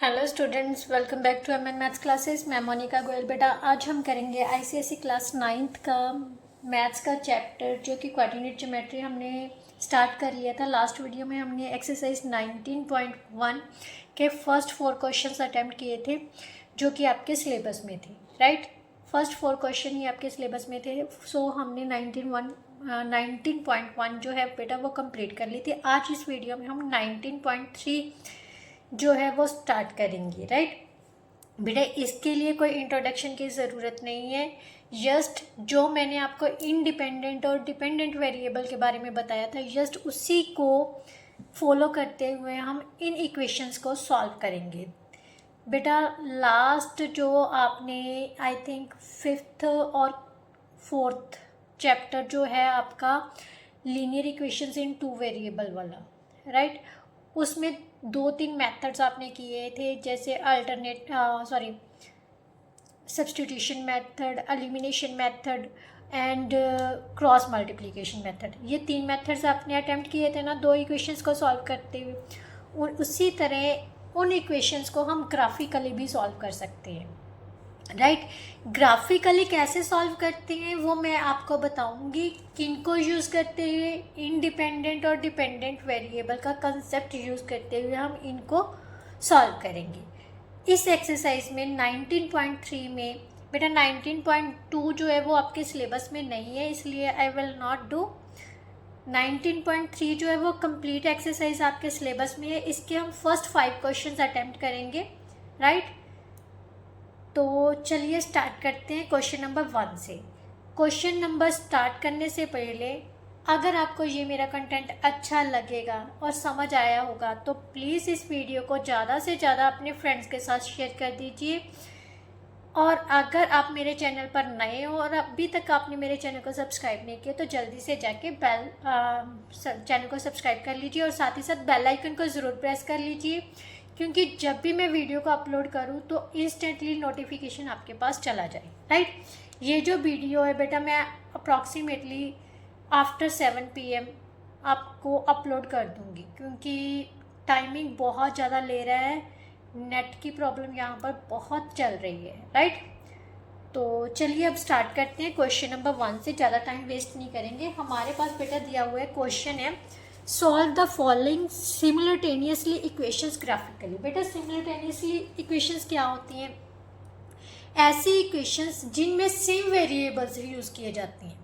Hello students, welcome back to MN maths classes. मैं मोनिका गोयल। बेटा आज हम करेंगे आईसीएसई क्लास 9th का मैथ्स का चैप्टर जो कि कोऑर्डिनेट ज्योमेट्री हमने स्टार्ट कर लिया था। लास्ट वीडियो में हमने एक्सरसाइज 19.1 के फर्स्ट 4 क्वेश्चंस अटैम्प्ट किए थे जो कि आपके सिलेबस में थे, राइट। फर्स्ट 4 क्वेश्चन ही आपके सिलेबस में थे। सो हमने 19.1 जो है बेटा वो कंप्लीट कर ली थी। आज इस वीडियो में हम 19.3 जो है वो स्टार्ट करेंगे, राइट। बेटा इसके लिए कोई इंट्रोडक्शन की ज़रूरत नहीं है। जस्ट जो मैंने आपको इंडिपेंडेंट और डिपेंडेंट वेरिएबल के बारे में बताया था, जस्ट उसी को फॉलो करते हुए हम इन इक्वेशंस को सॉल्व करेंगे। बेटा लास्ट जो आपने आई थिंक 5th और 4th चैप्टर जो है आपका लीनियर इक्वेशंस इन 2 वेरिएबल वाला, राइट, उसमें 2-3 मेथड्स आपने किए थे, जैसे substitution method, elimination method and cross multiplication method. ये 3 मेथड्स आपने अटेम्प्ट किए थे ना 2 इक्वेशंस को सॉल्व करते हुए। और उसी तरह उन इक्वेशंस को हम ग्राफिकली भी सॉल्व कर सकते हैं, राइट। ग्राफिकली कैसे सॉल्व करते हैं वो मैं आपको बताऊंगी। किनको यूज़ करते हुए, इंडिपेंडेंट और डिपेंडेंट वेरिएबल का कंसेप्ट यूज़ करते हुए हम इनको सॉल्व करेंगे। इस एक्सरसाइज में 19.3 में बेटा 19.2 जो है वो आपके सिलेबस में नहीं है, इसलिए आई विल नॉट डू। 19.3 जो है वो कंप्लीट एक्सरसाइज आपके सिलेबस में है। इसके हम फर्स्ट 5 क्वेश्चंस अटेम्प्ट करेंगे, राइट। तो चलिए स्टार्ट करते हैं क्वेश्चन नंबर 1 से। क्वेश्चन नंबर स्टार्ट करने से पहले अगर आपको ये मेरा कंटेंट अच्छा लगेगा और समझ आया होगा तो प्लीज़ इस वीडियो को ज़्यादा से ज़्यादा अपने फ्रेंड्स के साथ शेयर कर दीजिए। और अगर आप मेरे चैनल पर नए हो और अभी तक आपने मेरे चैनल को सब्सक्राइब नहीं किया तो जल्दी से जाके चैनल को सब्सक्राइब कर लीजिए और साथ ही साथ बेल आइकन को ज़रूर प्रेस कर लीजिए, क्योंकि जब भी मैं वीडियो को अपलोड करूँ तो इंस्टेंटली नोटिफिकेशन आपके पास चला जाए, राइट। ये जो वीडियो है बेटा मैं अप्रॉक्सीमेटली आफ्टर 7 PM आपको अपलोड कर दूँगी, क्योंकि टाइमिंग बहुत ज़्यादा ले रहा है। नेट की प्रॉब्लम यहाँ पर बहुत चल रही है, राइट। तो चलिए अब स्टार्ट करते हैं क्वेश्चन नंबर 1 से। ज़्यादा टाइम वेस्ट नहीं करेंगे। हमारे पास बेटा दिया हुआ है क्वेश्चन है, solve the following simultaneously equations graphically. बेटा सिमिलटेनियसली इक्वेशंस क्या होती हैं? ऐसी इक्वेशंस जिनमें सेम वेरिएबल्स यूज़ किए जाते हैं।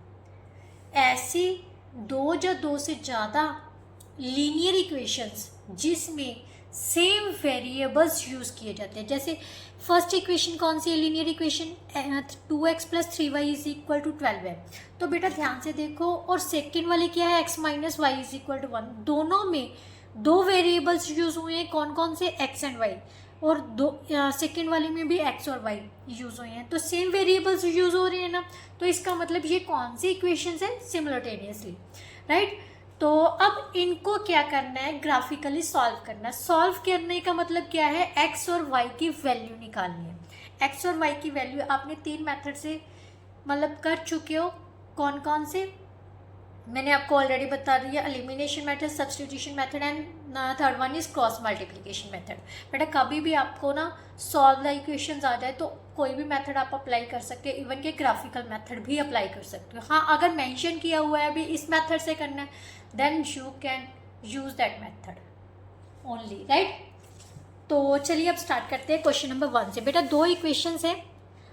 ऐसी 2 या 2 से ज़्यादा लीनियर इक्वेशंस जिसमें सेम वेरिएबल्स यूज़ किए जाते हैं। जैसे फर्स्ट इक्वेशन कौन सी है लीनियर इक्वेशन? 2x + 3y = 12 है। तो बेटा ध्यान से देखो। और सेकंड वाली क्या है? x - y = 1। दोनों में 2 वेरिएबल्स यूज़ हुए हैं। कौन कौन से? x and y। और सेकेंड वाले में भी x और y यूज़ हुए हैं। तो सेम वेरिएबल्स यूज़ हो रहे हैं ना, तो इसका मतलब ये कौन सी इक्वेशंस है? सिमिलटेनियसली, राइट। तो अब इनको क्या करना है? ग्राफिकली सॉल्व करना है। सॉल्व करने का मतलब क्या है? x और y की वैल्यू निकालनी है। x और y की वैल्यू आपने 3 मेथड से मतलब कर चुके हो। कौन कौन से मैंने आपको ऑलरेडी बता दिया, elimination method, substitution method and third one is cross multiplication method. बेटा कभी भी आपको ना सॉल्व द इक्वेशंस आ जाए तो कोई भी मेथड आप अप्लाई कर सकते हैं, इवन के ग्राफिकल मेथड भी अप्लाई कर सकते हो। हाँ, अगर मेंशन किया हुआ है अभी इस मेथड से करना है, then you can use that method only, right. तो चलिए अब स्टार्ट करते हैं क्वेश्चन नंबर 1 से। बेटा 2 इक्वेशंस है।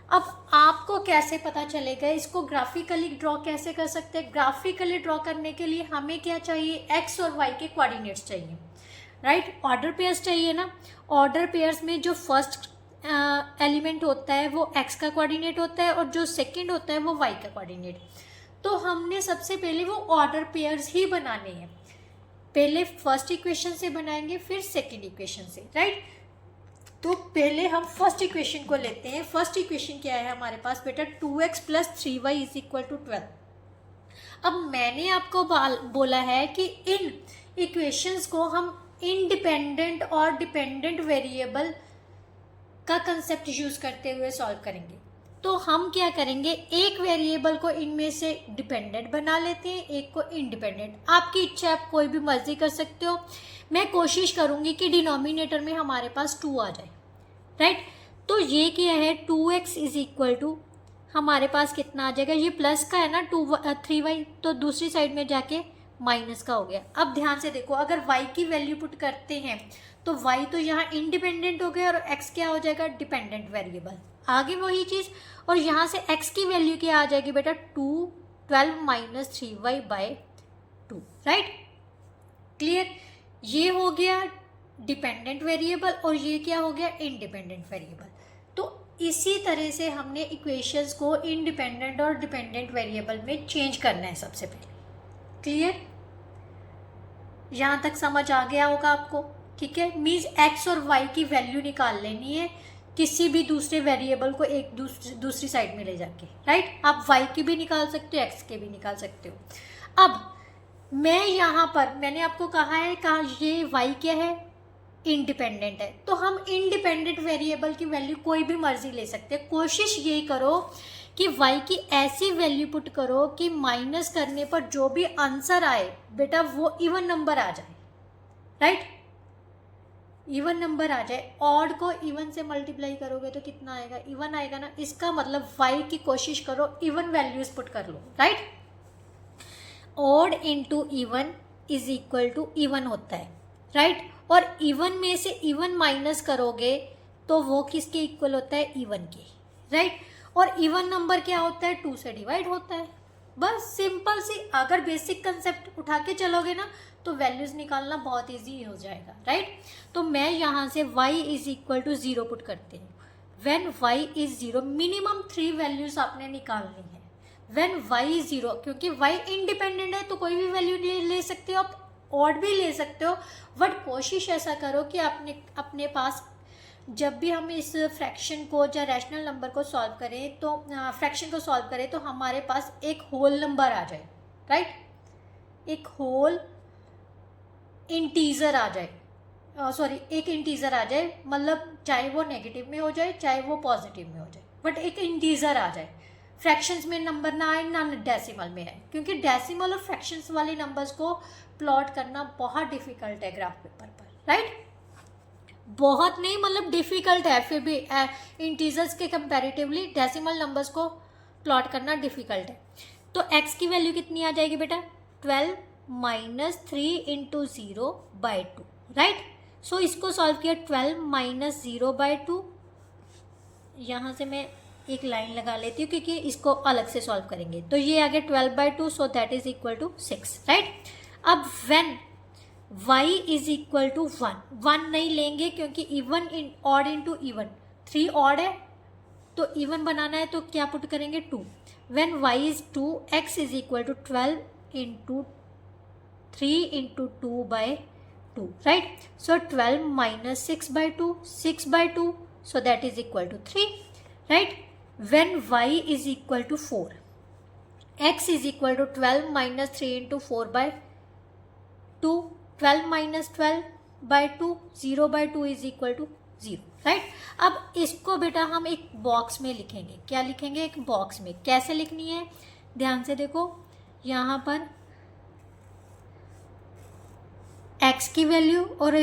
अब आपको कैसे पता चलेगा इसको ग्राफिकली ड्रॉ कैसे कर सकते हैं? ग्राफिकली ड्रॉ करने के लिए हमें क्या चाहिए? x और y के कोऑर्डिनेट्स चाहिए, राइट। ऑर्डर पेयर्स चाहिए ना। ऑर्डर पेयर्स में जो फर्स्ट एलिमेंट होता है वो x का कोऑर्डिनेट होता है और जो सेकंड होता है वो y का कोऑर्डिनेट। तो हमने सबसे पहले वो ऑर्डर पेयर्स ही बनाने हैं। पहले फर्स्ट इक्वेशन से बनाएंगे, फिर सेकेंड इक्वेशन से, राइट। तो पहले हम फर्स्ट इक्वेशन को लेते हैं। फर्स्ट इक्वेशन क्या है हमारे पास बेटा? 2x + 3y = 12। अब मैंने आपको बोला है कि इन इक्वेशंस को हम इंडिपेंडेंट और डिपेंडेंट वेरिएबल का कंसेप्ट यूज़ करते हुए सॉल्व करेंगे। तो हम क्या करेंगे? एक वेरिएबल को इनमें से डिपेंडेंट बना लेते हैं, एक को इंडिपेंडेंट। आपकी इच्छा, आप कोई भी मर्जी कर सकते हो। मैं कोशिश करूँगी कि डिनोमिनेटर में हमारे पास 2 आ जाए, राइट। तो ये क्या है, 2x इज इक्वल टू हमारे पास कितना आ जाएगा, ये प्लस का है ना 3y, तो दूसरी साइड में जाके माइनस का हो गया। अब ध्यान से देखो, अगर y की वैल्यू पुट करते हैं तो y तो यहाँ इंडिपेंडेंट हो गया और x क्या हो जाएगा, डिपेंडेंट वेरिएबल। आगे वही चीज़, और यहाँ से x की वैल्यू क्या आ जाएगी बेटा, 12 minus 3y bye 2, right. Clear, ये हो गया डिपेंडेंट वेरिएबल और ये क्या हो गया, इंडिपेंडेंट वेरिएबल। तो इसी तरह से हमने इक्वेशंस को इंडिपेंडेंट और डिपेंडेंट वेरिएबल में चेंज करना है सबसे पहले। क्लियर, यहाँ तक समझ आ गया होगा आपको, ठीक है। मीन्स x और y की वैल्यू निकाल लेनी है किसी भी दूसरे वेरिएबल को एक दूसरी साइड में ले जाके, राइट। आप y की भी निकाल सकते हो, x के भी निकाल सकते हो। अब मैं यहाँ पर मैंने आपको कहा है ये y क्या है, इंडिपेंडेंट है, तो हम इंडिपेंडेंट वेरिएबल की वैल्यू कोई भी मर्जी ले सकते हैं। कोशिश ये करो कि y की ऐसी वैल्यू पुट करो कि माइनस करने पर जो भी आंसर आए बेटा वो इवन नंबर आ जाए, राइट, इवन नंबर आ जाए। ऑड को इवन से मल्टीप्लाई करोगे तो कितना आएगा, इवन आएगा ना। इसका मतलब y की कोशिश करो इवन वैल्यूज पुट कर लो, right. Odd into even is equal to even होता है, राइट। और इवन में से इवन माइनस करोगे तो वो किसके इक्वल होता है, इवन के, राइट। और इवन नंबर क्या होता है, 2 से डिवाइड होता है। बस सिंपल सी, अगर बेसिक कंसेप्ट उठा के चलोगे ना तो वैल्यूज निकालना बहुत इजी हो जाएगा, राइट। तो मैं यहाँ से y is equal to 0 put करते हैं। When y is 0, minimum 3 values आपने निकालनी है। व्हेन y इज 0, क्योंकि y इंडिपेंडेंट है तो कोई भी वैल्यू ले सकते हो, आप ऑड भी ले सकते हो, बट कोशिश ऐसा करो कि अपने पास जब भी हम इस फ्रैक्शन को या रैशनल नंबर को सॉल्व करें तो फ्रैक्शन को सॉल्व करें तो हमारे पास एक होल नंबर आ जाए, राइट, एक होल इंटीजर आ जाए, एक इंटीजर आ जाए, मतलब चाहे वो नेगेटिव में हो जाए चाहे वो पॉजिटिव में हो जाए, बट एक इंटीजर आ जाए। फ्रैक्शंस में नंबर ना आए ना डेसिमल में है, क्योंकि डेसिमल और फ्रैक्शंस वाले नंबर्स को प्लॉट करना बहुत डिफिकल्ट है ग्राफ पेपर पर, राइट। बहुत नहीं, मतलब डिफिकल्ट है, फिर भी इंटीजर्स के कंपैरेटिवली डेसिमल नंबर्स को प्लॉट करना डिफिकल्ट है। तो x की वैल्यू कितनी आ जाएगी बेटा, 12 माइनस 3 इंटू 0 बाई 2, राइट। सो इसको सॉल्व किया, 12 माइनस 0 बाई 2, यहाँ से मैं एक लाइन लगा लेती हूँ क्योंकि इसको अलग से सॉल्व करेंगे। तो ये आ गया 12 by 2, so that is equal to 6, right. अब when y is equal to 1 नहीं लेंगे क्योंकि even in odd into even, 3 odd है तो इवन बनाना है तो क्या पुट करेंगे, 2। When y is 2, x is equal to 12 into 3 into 2 by 2, right. So 12 minus 6 by 2, 6 by 2, so that is equal to 3, right. When y is equal to 4, x is equal to 12 minus 3 into 4 by 2, 12 minus 12 by 2, 0 by 2 is equal to 0, right. अब इसको बेटा हम एक box में लिखेंगे, क्या लिखेंगे, एक बॉक्स में। कैसे लिखनी है, ध्यान से देखो, यहाँ पर x की वैल्यू और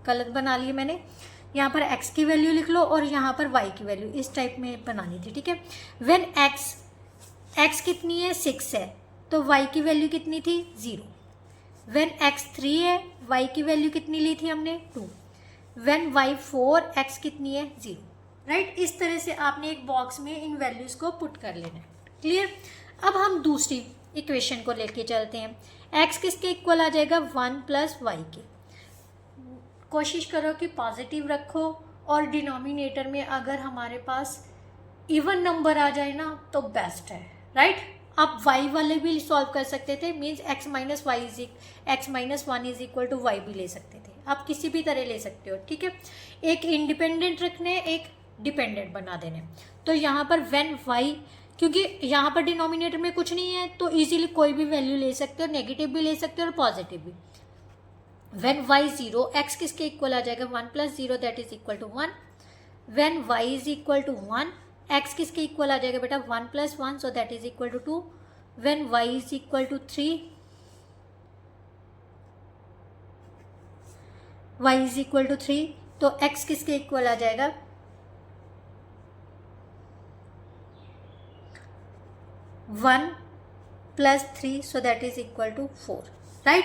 गलत बना ली मैंने, यहाँ पर x की वैल्यू लिख लो और यहाँ पर y की वैल्यू इस टाइप में बनानी थी, ठीक है। व्हेन x कितनी है, 6 है, तो y की वैल्यू कितनी थी, 0। व्हेन x 3 है, y की वैल्यू कितनी ली थी हमने, 2। व्हेन y 4, x कितनी है, 0, राइट। इस तरह से आपने एक बॉक्स में इन वैल्यूज को पुट कर लेना है, क्लियर। अब हम दूसरी इक्वेशन को लेके चलते हैं। x किसके इक्वल आ जाएगा, 1 प्लस वाई के। कोशिश करो कि पॉजिटिव रखो और डिनोमिनेटर में अगर हमारे पास इवन नंबर आ जाए ना तो बेस्ट है, राइट। आप y वाले भी सॉल्व कर सकते थे, means x minus one is equal to y भी ले सकते थे, आप किसी भी तरह ले सकते हो, ठीक है। एक इंडिपेंडेंट रखने, एक डिपेंडेंट बना देने। तो यहाँ पर व्हेन y, क्योंकि यहाँ पर डिनोमिनेटर में कुछ नहीं है तो इजीली कोई भी वैल्यू ले सकते हो, नेगेटिव भी ले सकते हो और पॉजिटिव भी। व्हेन y 0, x किसके इक्वल आ जाएगा, 1 plus 0 that is equal to 1। When y is equal to 1, x किसके इक्वल आ जाएगा बेटा, 1 plus 1, so that is equal to 2। When y is equal to 3, y is equal to 3, तो x किसके equal आ जाएगा, 1 + 3, so that is equal to 4, right.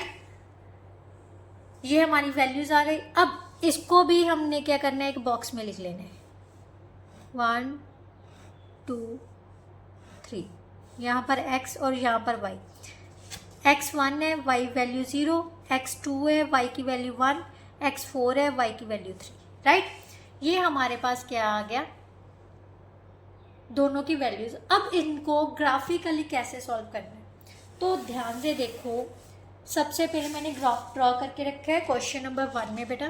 ये हमारी वैल्यूज आ गई। अब इसको भी हमने क्या करना है, एक बॉक्स में लिख लेना है, 1 2 3, यहाँ पर x और यहाँ पर y। x 1 है, y वैल्यू 0, x 2 है, y की वैल्यू 1, x 4 है, y की वैल्यू 3, राइट। ये हमारे पास क्या आ गया, दोनों की वैल्यूज। अब इनको ग्राफिकली कैसे सॉल्व करना है, तो ध्यान से देखो। सबसे पहले मैंने ग्राफ ड्रॉ करके रखा है क्वेश्चन नंबर 1 में बेटा,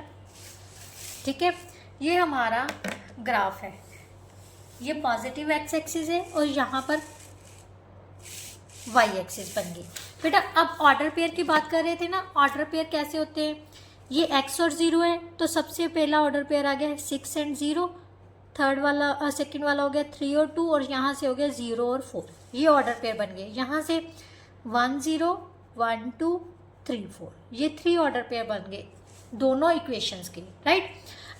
ठीक है। ये हमारा ग्राफ है, ये पॉजिटिव एक्स एक्सिस है और यहाँ पर वाई एक्सिस बन गई बेटा। अब ऑर्डर पेयर की बात कर रहे थे ना, ऑर्डर पेयर कैसे होते हैं, ये x और 0 है, तो सबसे पहला ऑर्डर पेयर आ गया 6 और 0, थर्ड वाला सेकंड वाला हो गया 3 और 2, और यहाँ से हो गया 0 और 4। ये ऑर्डर पेयर बन गए। यहाँ से 1 0 1 2 3 4, ये 3 ऑर्डर पेयर बन गए दोनों इक्वेशंस के, राइट।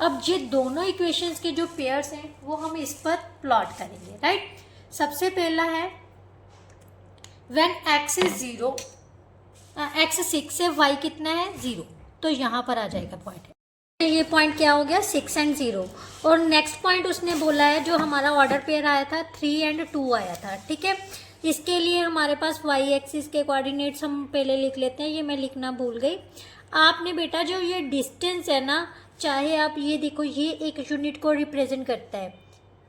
अब ये दोनों इक्वेशंस के जो पेयर्स हैं वो हम इस पर प्लॉट करेंगे, राइट। सबसे पहला है व्हेन x इज 0, x 6 है, y कितना है 0, तो यहाँ पर आ जाएगा पॉइंट। ये पॉइंट क्या हो गया 6 और 0। और नेक्स्ट पॉइंट उसने बोला है जो हमारा ऑर्डर पेयर आया था 3 और 2 आया था, ठीक है। इसके लिए हमारे पास y एक्सिस के कोऑर्डिनेट्स हम पहले लिख लेते हैं, ये मैं लिखना भूल गई। आपने बेटा जो ये डिस्टेंस है ना, चाहे आप ये देखो, ये एक यूनिट को रिप्रेजेंट करता है,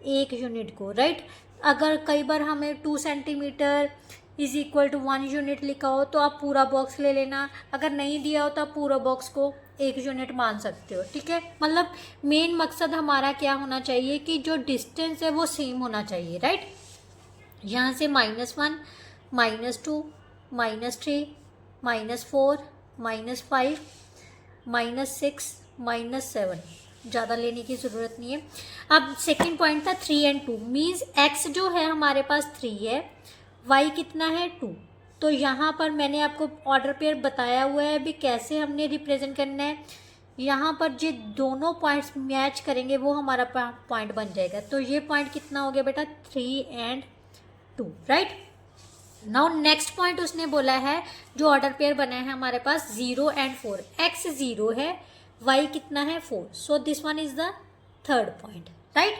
एक यूनिट को, राइट। अगर कई बार हमें 2 centimetre is equal to 1 unit लिखा हो तो आप पूरा बॉक्स ले लेना, अगर नहीं दिया हो तो आप पूरा बॉक्स को 1 यूनिट मान सकते हो, ठीक है। मतलब मेन मकसद हमारा क्या होना चाहिए कि जो डिस्टेंस है वो सेम होना चाहिए, राइट। यहाँ से -1 -2 -3 -4 -5 -6 -7, ज़्यादा लेने की ज़रूरत नहीं है। अब सेकंड पॉइंट था 3 और 2, मीन्स x जो है हमारे पास 3 है, y कितना है 2। तो यहाँ पर मैंने आपको ऑर्डर पेयर बताया हुआ है अभी कैसे हमने रिप्रेजेंट करना है। यहाँ पर जो दोनों पॉइंट्स मैच करेंगे वो हमारा पॉइंट बन जाएगा। तो ये पॉइंट कितना हो गया बेटा 3 और 2, राइट। नाउ नेक्स्ट पॉइंट उसने बोला है जो ऑर्डर पेयर बना है हमारे पास 0 और 4, x 0 है, y कितना है 4, so this one is the third point, right.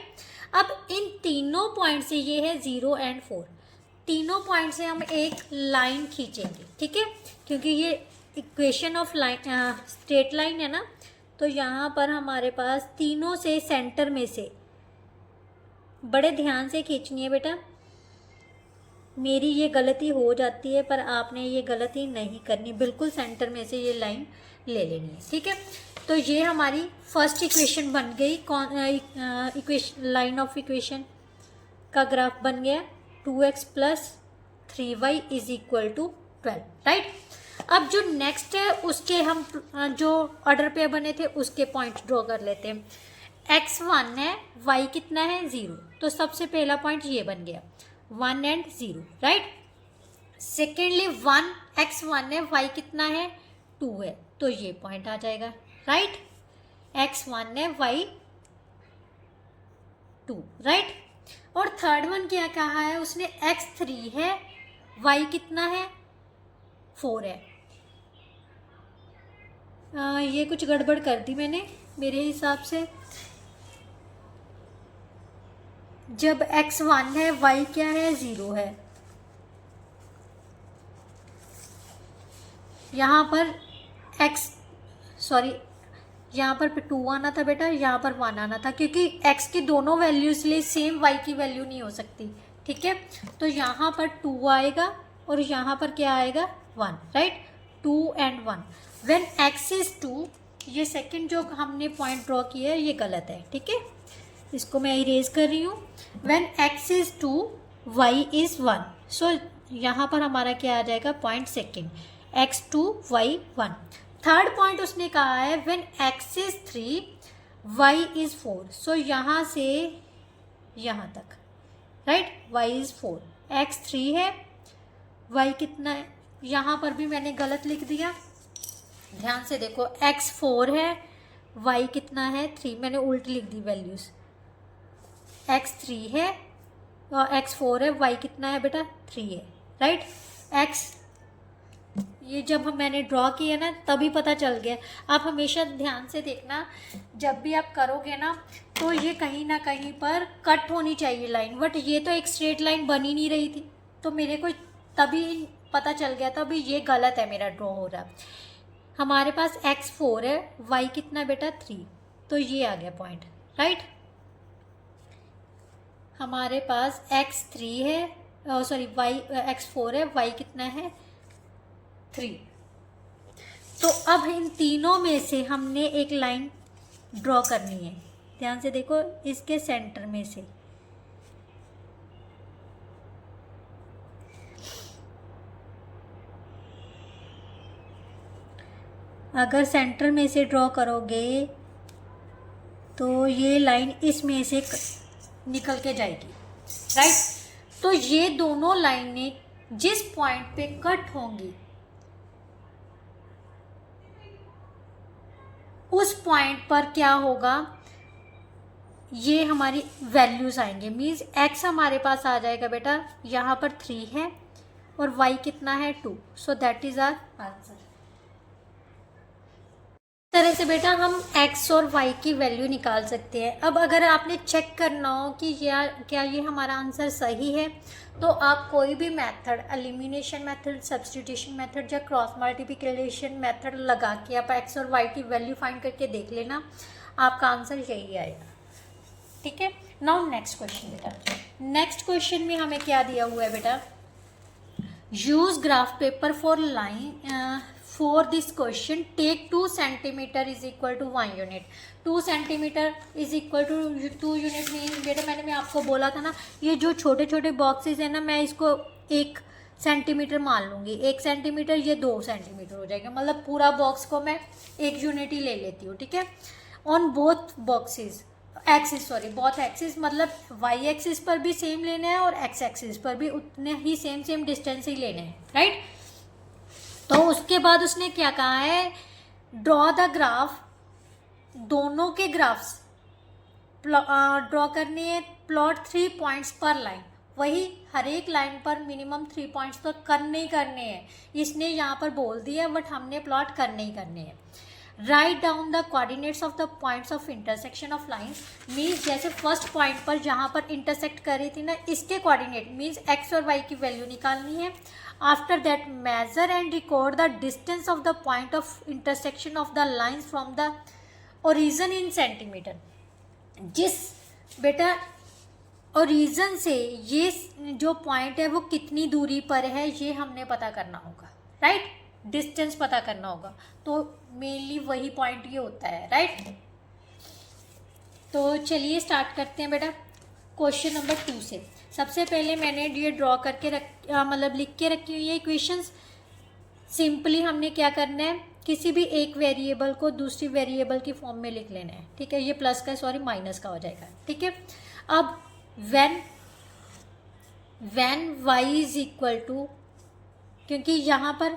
अब इन तीनों पॉइंट से, ये है 0 और 4, तीनों पॉइंट से हम एक लाइन खींचेंगे, ठीक है, क्योंकि ये equation of line straight line है ना। तो यहाँ पर हमारे पास तीनों से सेंटर में से, बड़े ध्यान से खींचनी है बेटा, मेरी ये गलती हो जाती है पर आपने ये गलती नहीं करनी, बिल्कुल सेंटर में से ये लाइन ले लेनी है, ठीक है। तो ये हमारी फर्स्ट इक्वेशन बन गई, इक्वेशन लाइन ऑफ इक्वेशन का ग्राफ बन गया 2x + 3y = 12, राइट। अब जो नेक्स्ट है उसके हम जो ऑर्डर पेयर बने थे उसके पॉइंट ड्रॉ कर लेते हैं। x 1 है, y कितना है 0, तो सबसे पहला पॉइंट ये बन गया 1 और 0, राइट। सेकेंडली x 1 है, y कितना है 2 है, तो ये पॉइंट आ जाएगा, राइट। x 1 है, y 2, राइट। और थर्ड वन क्या कहा है उसने, x 3 है, y कितना है 4 है। ये कुछ गड़बड़ कर दी मैंने मेरे हिसाब से। जब x 1 है, y क्या है 0 है, यहाँ पर यहाँ पर 2 आना था बेटा, यहाँ पर 1 आना था, क्योंकि x की दोनों वैल्यूज लिए सेम y की वैल्यू नहीं हो सकती, ठीक है। तो यहाँ पर 2 आएगा और यहाँ पर क्या आएगा 1, राइट। 2 और 1 व्हेन x इज 2, ये सेकंड जो हमने पॉइंट ड्रॉ किया है ये गलत है, ठीक है, इसको मैं इरेज कर रही हूँ। When x is 2 y is 1, so यहाँ पर हमारा क्या आ जाएगा point second, x 2 y 1। Third point उसने कहा है when x is 3 y is 4, so यहाँ से यहाँ तक, राइट, y इज 4, x 3 है, y कितना है, यहाँ पर भी मैंने गलत लिख दिया, ध्यान से देखो, x 4 है, y कितना है 3, मैंने उल्टी लिख दी वैल्यूज़, x 3 है और x 4 है, y कितना है बेटा 3 है, राइट। x ये जब मैंने ड्रॉ किया ना तभी पता चल गया। आप हमेशा ध्यान से देखना, जब भी आप करोगे ना तो ये कहीं ना कहीं पर कट होनी चाहिए लाइन, बट ये तो एक स्ट्रेट लाइन बन ही नहीं रही थी, तो मेरे को तभी पता चल गया था अभी ये गलत है मेरा ड्रॉ हो रहा। हमारे पास x 4 है, y कितना बेटा 3, तो ये आ गया पॉइंट, राइट। हमारे पास x 3 है, सॉरी x 4 है, y कितना है 3। तो अब इन तीनों में से हमने एक लाइन ड्रॉ करनी है, ध्यान से देखो, इसके सेंटर में से। अगर सेंटर में से ड्रॉ करोगे तो ये लाइन इसमें से निकल के जाएगी, राइट। तो ये दोनों लाइनें जिस पॉइंट पे कट होंगी उस पॉइंट पर क्या होगा, ये हमारी वैल्यूज आएंगे। मीन्स x हमारे पास आ जाएगा बेटा, यहाँ पर 3 है और y कितना है 2, so that is our answer. तरह से बेटा हम x और y की वैल्यू निकाल सकते हैं। अब अगर आपने चेक करना हो कि क्या ये हमारा आंसर सही है, तो आप कोई भी method, elimination method, substitution method या क्रॉस मल्टीप्लिकेशन मेथड लगा के आप x और y की वैल्यू फाइंड करके देख लेना, आपका आंसर यही आएगा, ठीक है। नाउ नेक्स्ट क्वेश्चन बेटा, नेक्स्ट क्वेश्चन में हमें क्या दिया हुआ है बेटा, use graph paper for line for this question, take 2 centimetre is equal to 1 unit. 2 centimetre is equal to 2 unit mean बेटा, मैं आपको बोला था ना, ये जो छोटे छोटे बॉक्सेस है ना, मैं इसको 1 सेंटीमीटर मान लूँगी, 1 सेंटीमीटर, ये 2 सेंटीमीटर हो जाएगा, मतलब पूरा बॉक्स को मैं 1 यूनिट ही ले लेती हूँ, ठीक है। On both boxes axis, sorry both axis, मतलब वाई एक्सिस पर भी सेम लेना है और एक्स एक्सिस पर भी उतने ही सेम डिस्टेंस ही लेने हैं, राइट। तो उसके बाद उसने क्या कहा है, ड्रॉ द ग्राफ, दोनों के ग्राफ्स ड्रॉ करने हैं, प्लॉट 3 पॉइंट्स पर लाइन, वही हर एक लाइन पर मिनिमम 3 पॉइंट्स तो करने ही करने हैं, इसने यहाँ पर बोल दिया, बट हमने प्लॉट करने ही करने हैं। Right down the coordinates of the points of intersection of lines, means जैसे फर्स्ट पॉइंट पर जहाँ पर इंटरसेक्ट कर रही थी ना, इसके कोऑर्डिनेट मीन्स एक्स और वाई की वैल्यू निकालनी है। After that measure and record the distance of the point of intersection of the lines from the origin in centimetre. जिस बेटा ओरिजिन से ये जो पॉइंट है वो कितनी दूरी पर है, ये हमने पता करना होगा, राइट, डिस्टेंस पता करना होगा। तो मेनली वही पॉइंट ये होता है, राइट। तो चलिए स्टार्ट करते हैं बेटा क्वेश्चन नंबर 2 से। सबसे पहले मैंने ये ड्रॉ करके मतलब लिख के रखी हुई है इक्वेशंस। सिंपली हमने क्या करना है, किसी भी एक वेरिएबल को दूसरी वेरिएबल की फॉर्म में लिख लेना है, ठीक है। ये प्लस का, सॉरी माइनस का हो जाएगा, ठीक है। अब when y is equal to, क्योंकि यहाँ पर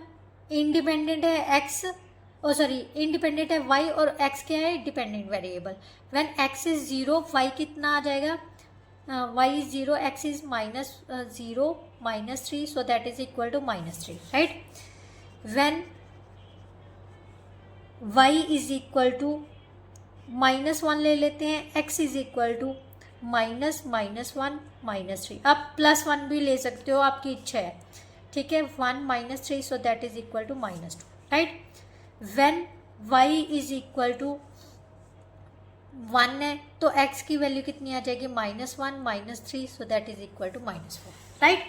इंडिपेंडेंट है x, ओ सॉरी इंडिपेंडेंट है y और x क्या है, dependent variable. When x is 0, y कितना आ जाएगा, y is 0, x is -0 -3, so that is equal to -3, right. When y is equal to -1 ले लेते हैं, x इज इक्वल टू -1 -3, आप +1 भी ले सकते हो, आपकी इच्छा है, ठीक है। 1 -3, so that is equal to -2, right. When y is equal to 1 है तो x की वैल्यू कितनी आ जाएगी, -1 -3, so that is equal to -4, right.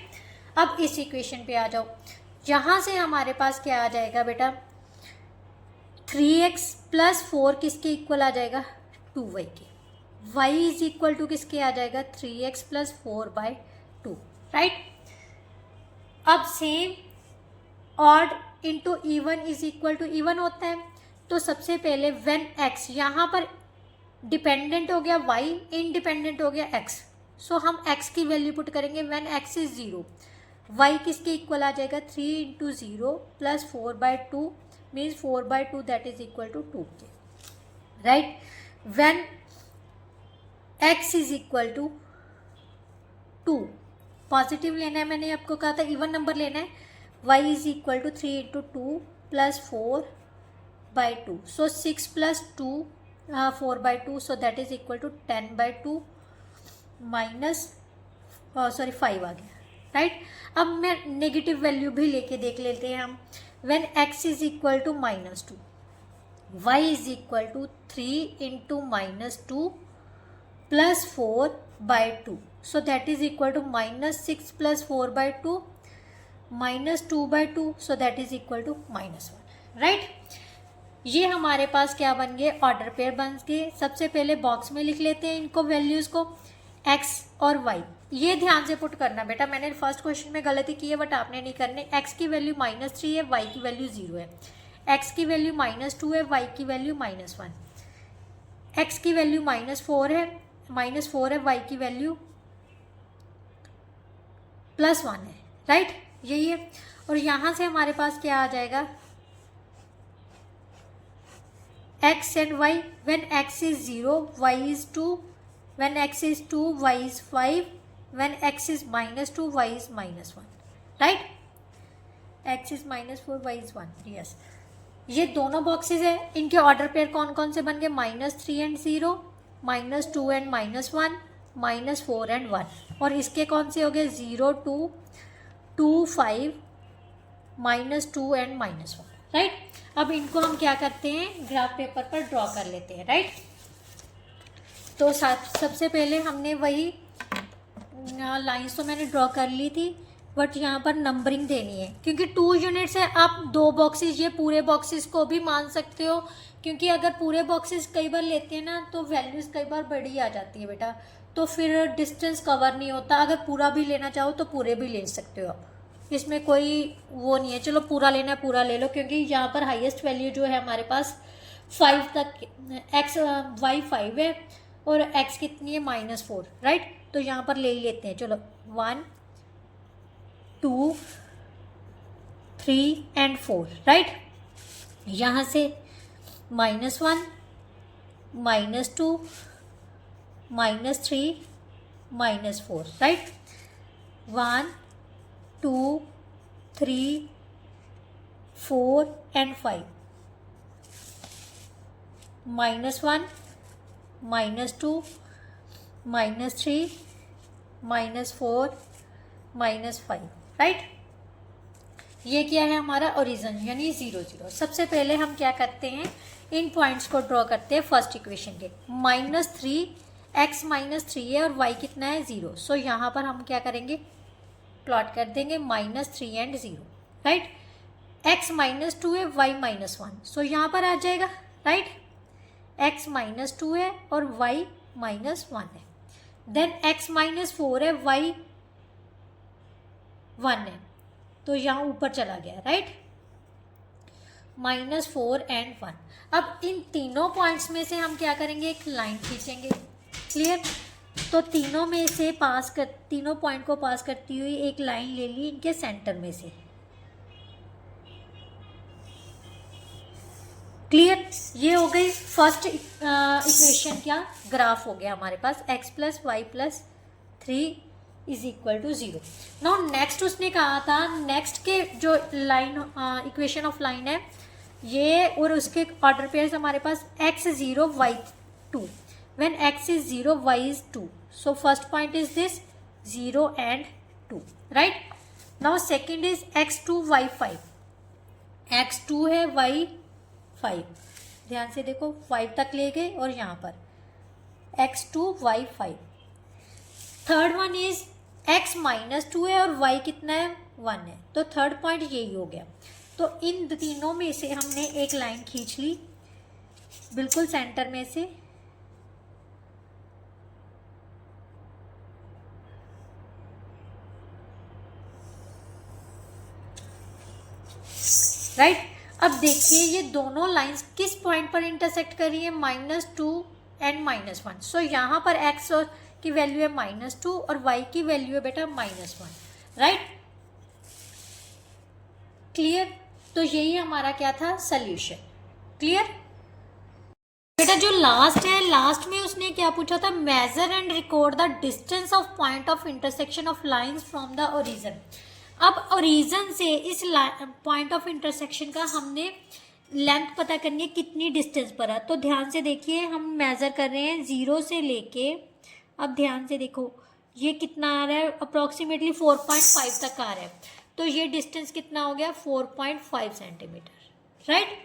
अब इस इक्वेशन पे आ जाओ, यहाँ से हमारे पास क्या आ जाएगा बेटा, 3x + 4 किसके इक्वल आ जाएगा, 2y के। y इज इक्वल टू किसके आ जाएगा, 3x + 4/2, राइट। अब same odd into even is equal to even होता है, तो सबसे पहले व्हेन x, यहाँ पर डिपेंडेंट हो गया y, इनडिपेंडेंट हो गया x, सो हम x की वैल्यू पुट करेंगे। व्हेन x इज 0, y किसके इक्वल आ जाएगा, 3 × 0 + 4/2 means 4/2, that is equal to 2 के, right. When x is equal to 2, positive लेना है, मैंने आपको कहा था इवन नंबर लेना है। y is equal to 3 into 2 plus 4/2, so 6 plus 2 4/2, so that is equal to 10/2 minus 5 आ गया, राइट। अब मैं नेगेटिव वैल्यू भी लेके देख लेते हैं हम। When x is equal to -2, y is equal to 3 into -2 plus 4/2, so that is equal to -6 plus 4/2 minus 2/2, so that is equal to -1, right. ये हमारे पास क्या बन गए, ऑर्डर पेयर बन गए। सबसे पहले बॉक्स में लिख लेते हैं इनको, वैल्यूज़ को, x और y। ये ध्यान से पुट करना बेटा, मैंने फर्स्ट क्वेश्चन में गलती की है बट आपने नहीं करनी। x की वैल्यू -3 है, y की वैल्यू 0 है, x की वैल्यू -2 है, y की वैल्यू -1, x की वैल्यू -4 है, y की वैल्यू +1 है, राइट। यही है। और यहाँ से हमारे पास क्या आ जाएगा, x and y, when x is 0 y is 2, when x is 2 y is 5, when x is -2 y is -1, right। x is -4 y is 1, yes। ये दोनों बॉक्सेस है, इनके ऑर्डर पेयर कौन कौन से बन गए, -3 and 0, -2 and -1, -4 and 1। और इसके कौन से हो गए, 0 2 2 5, -2 and -1, राइट। अब इनको हम क्या करते हैं, ग्राफ पेपर पर ड्रॉ कर लेते हैं, राइट। तो सबसे पहले हमने वही लाइंस तो मैंने ड्रॉ कर ली थी, बट यहाँ पर नंबरिंग देनी है क्योंकि 2 यूनिट्स है। आप 2 बॉक्सेस, ये पूरे बॉक्सेस को भी मान सकते हो, क्योंकि अगर पूरे बॉक्सेस कई बार लेते हैं ना तो वैल्यूज़ कई बार बड़ी आ जाती है बेटा, तो फिर डिस्टेंस कवर नहीं होता। अगर पूरा भी लेना चाहो तो पूरे भी ले सकते हो आप, इसमें कोई वो नहीं है। चलो पूरा लेना है पूरा ले लो, क्योंकि यहाँ पर हाईएस्ट वैल्यू जो है हमारे पास 5 तक, y 5 है और x कितनी है, -4, राइट। तो यहाँ पर ले लेते हैं, चलो 1 2 3 and 4, राइट। यहाँ से -1 -2 -3 -4, राइट। 1 2 3 4 and 5, -1 -2 -3 -4 -5, right. ये क्या है हमारा ओरिजिन, यानी 0 0। सबसे पहले हम क्या करते हैं, इन पॉइंट्स को ड्रॉ करते हैं फर्स्ट इक्वेशन के। -3, x -3 है और y कितना है, 0। सो यहाँ पर हम क्या करेंगे, प्लॉट कर देंगे -3 and 0, राइट। x -2 है, y -1, सो यहाँ पर आ जाएगा, राइट। x -2 है और y -1 है। देन x -4 है, y 1 है, तो यहाँ ऊपर चला गया, राइट। -4 and 1। अब इन तीनों पॉइंट्स में से हम क्या करेंगे, एक लाइन खींचेंगे, क्लियर। तो तीनों पॉइंट को पास करती हुई एक लाइन ले ली इनके सेंटर में से, क्लियर। ये हो गई फर्स्ट इक्वेशन, क्या ग्राफ हो गया हमारे पास, x + y + 3 = 0। नाउ नेक्स्ट उसने कहा था, नेक्स्ट के जो लाइन इक्वेशन ऑफ लाइन है ये, और उसके ऑर्डर पेयर्स हमारे पास x 0 y 2, when x is 0 y is 2, so first point is this 0 and 2, right। now second is x2 y 5, x2 है y 5, ध्यान से देखो 5 तक ले गए और यहाँ पर x2 y 5। Third one is x -2 है और y कितना है, 1 है, तो थर्ड पॉइंट यही हो गया। तो इन तीनों में से हमने एक लाइन खींच ली बिल्कुल सेंटर में से, राइट। अब देखिए ये दोनों लाइंस किस पॉइंट पर इंटरसेक्ट कर रही है, -2 and -1। सो यहाँ पर x की वैल्यू है -2 और y की वैल्यू है बेटा -1, राइट, क्लियर। तो यही हमारा क्या था, सॉल्यूशन, क्लियर। बेटा जो लास्ट है, लास्ट में उसने क्या पूछा था, measure and record the distance of point of intersection of lines from the origin. अब ओरिजिन से इस पॉइंट ऑफ इंटरसेक्शन का हमने लेंथ पता करनी है कितनी डिस्टेंस पर है। तो ध्यान से देखिए, हम मेज़र कर रहे हैं 0 से लेके, अब ध्यान से देखो ये कितना आ रहा है, अप्रॉक्सीमेटली 4.5 तक आ रहा है। तो ये डिस्टेंस कितना हो गया, 4.5 centimetre, right.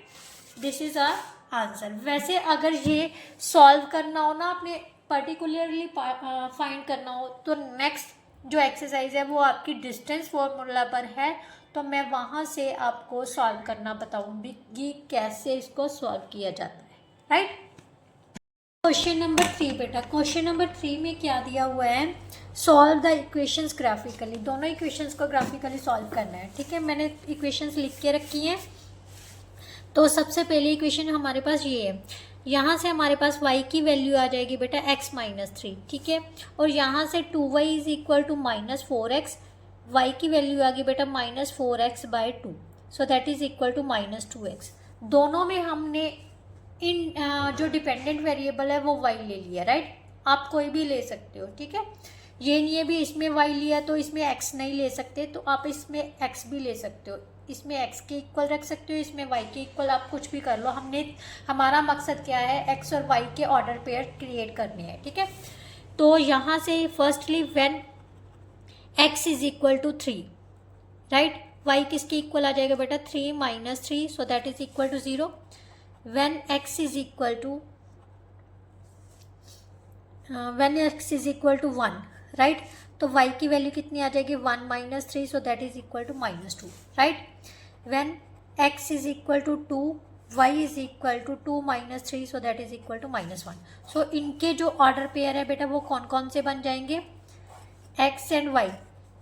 This is our answer. वैसे अगर ये सॉल्व करना हो ना, आपने पर्टिकुलरली फाइंड करना हो, तो नेक्स्ट जो एक्सरसाइज है वो आपकी डिस्टेंस फॉर्मूला पर है, तो मैं वहाँ से आपको सॉल्व करना बताऊंगी कि कैसे इसको सॉल्व किया जाता है, राइट। क्वेश्चन नंबर 3 बेटा, क्वेश्चन नंबर 3 में क्या दिया हुआ है, सॉल्व द इक्वेशंस ग्राफिकली। दोनों इक्वेशंस को ग्राफिकली सॉल्व करना है, ठीक है। मैंने इक्वेशंस लिख के रखी हैं। तो सबसे पहले इक्वेशन हमारे पास ये है, यहाँ से हमारे पास y की वैल्यू आ जाएगी बेटा x-3, ठीक है। और यहाँ से 2y is equal to -4x, y की वैल्यू आ गई बेटा -4x/2, so that is equal to -2x। दोनों में हमने इन जो डिपेंडेंट वेरिएबल है वो y ले लिया, राइट। आप कोई भी ले सकते हो, ठीक है। ये नहीं है भी इसमें y लिया तो इसमें x नहीं ले सकते, तो आप इसमें x भी ले सकते हो, इसमें x के इक्वल रख सकते हो, इसमें y के इक्वल, आप कुछ भी कर लो। हमारा मकसद क्या है, x और y के ऑर्डर पेयर क्रिएट करने हैं, ठीक है। तो यहाँ से firstly when x is equal to 3, right, y किसके इक्वल आ जाएगा बेटा 3 - 3, so that is equal to 0। When x is equal to 1, right, तो y की वैल्यू कितनी आ जाएगी 1 - 3, so that is equal to -2, right. When x is equal to 2, y is equal to 2 - 3, so that is equal to -1। सो इनके जो order pair है बेटा वो कौन कौन से बन जाएंगे, x एंड y।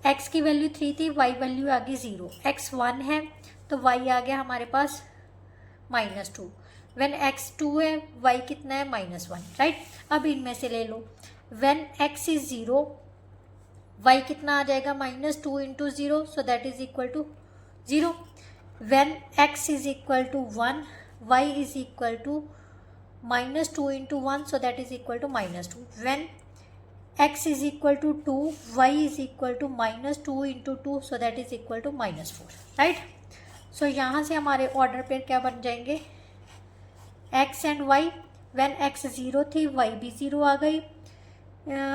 x की वैल्यू 3 थी, y वैल्यू आ गई 0, x 1 है तो y आ गया हमारे पास -2। व्हेन x 2 है, y कितना है -1, राइट। अब इनमें से ले लो, व्हेन x इज 0, y कितना आ जाएगा -2 into 0, so that is equal to 0। When x is equal to 1, y is equal to -2 into 1, so that is equal to -2। When x is equal to 2, y is equal to -2 into 2, so that is equal to -4, right. So यहाँ से हमारे order pair क्या बन जाएंगे, x and y। When x 0 थी, y भी 0 आ गई।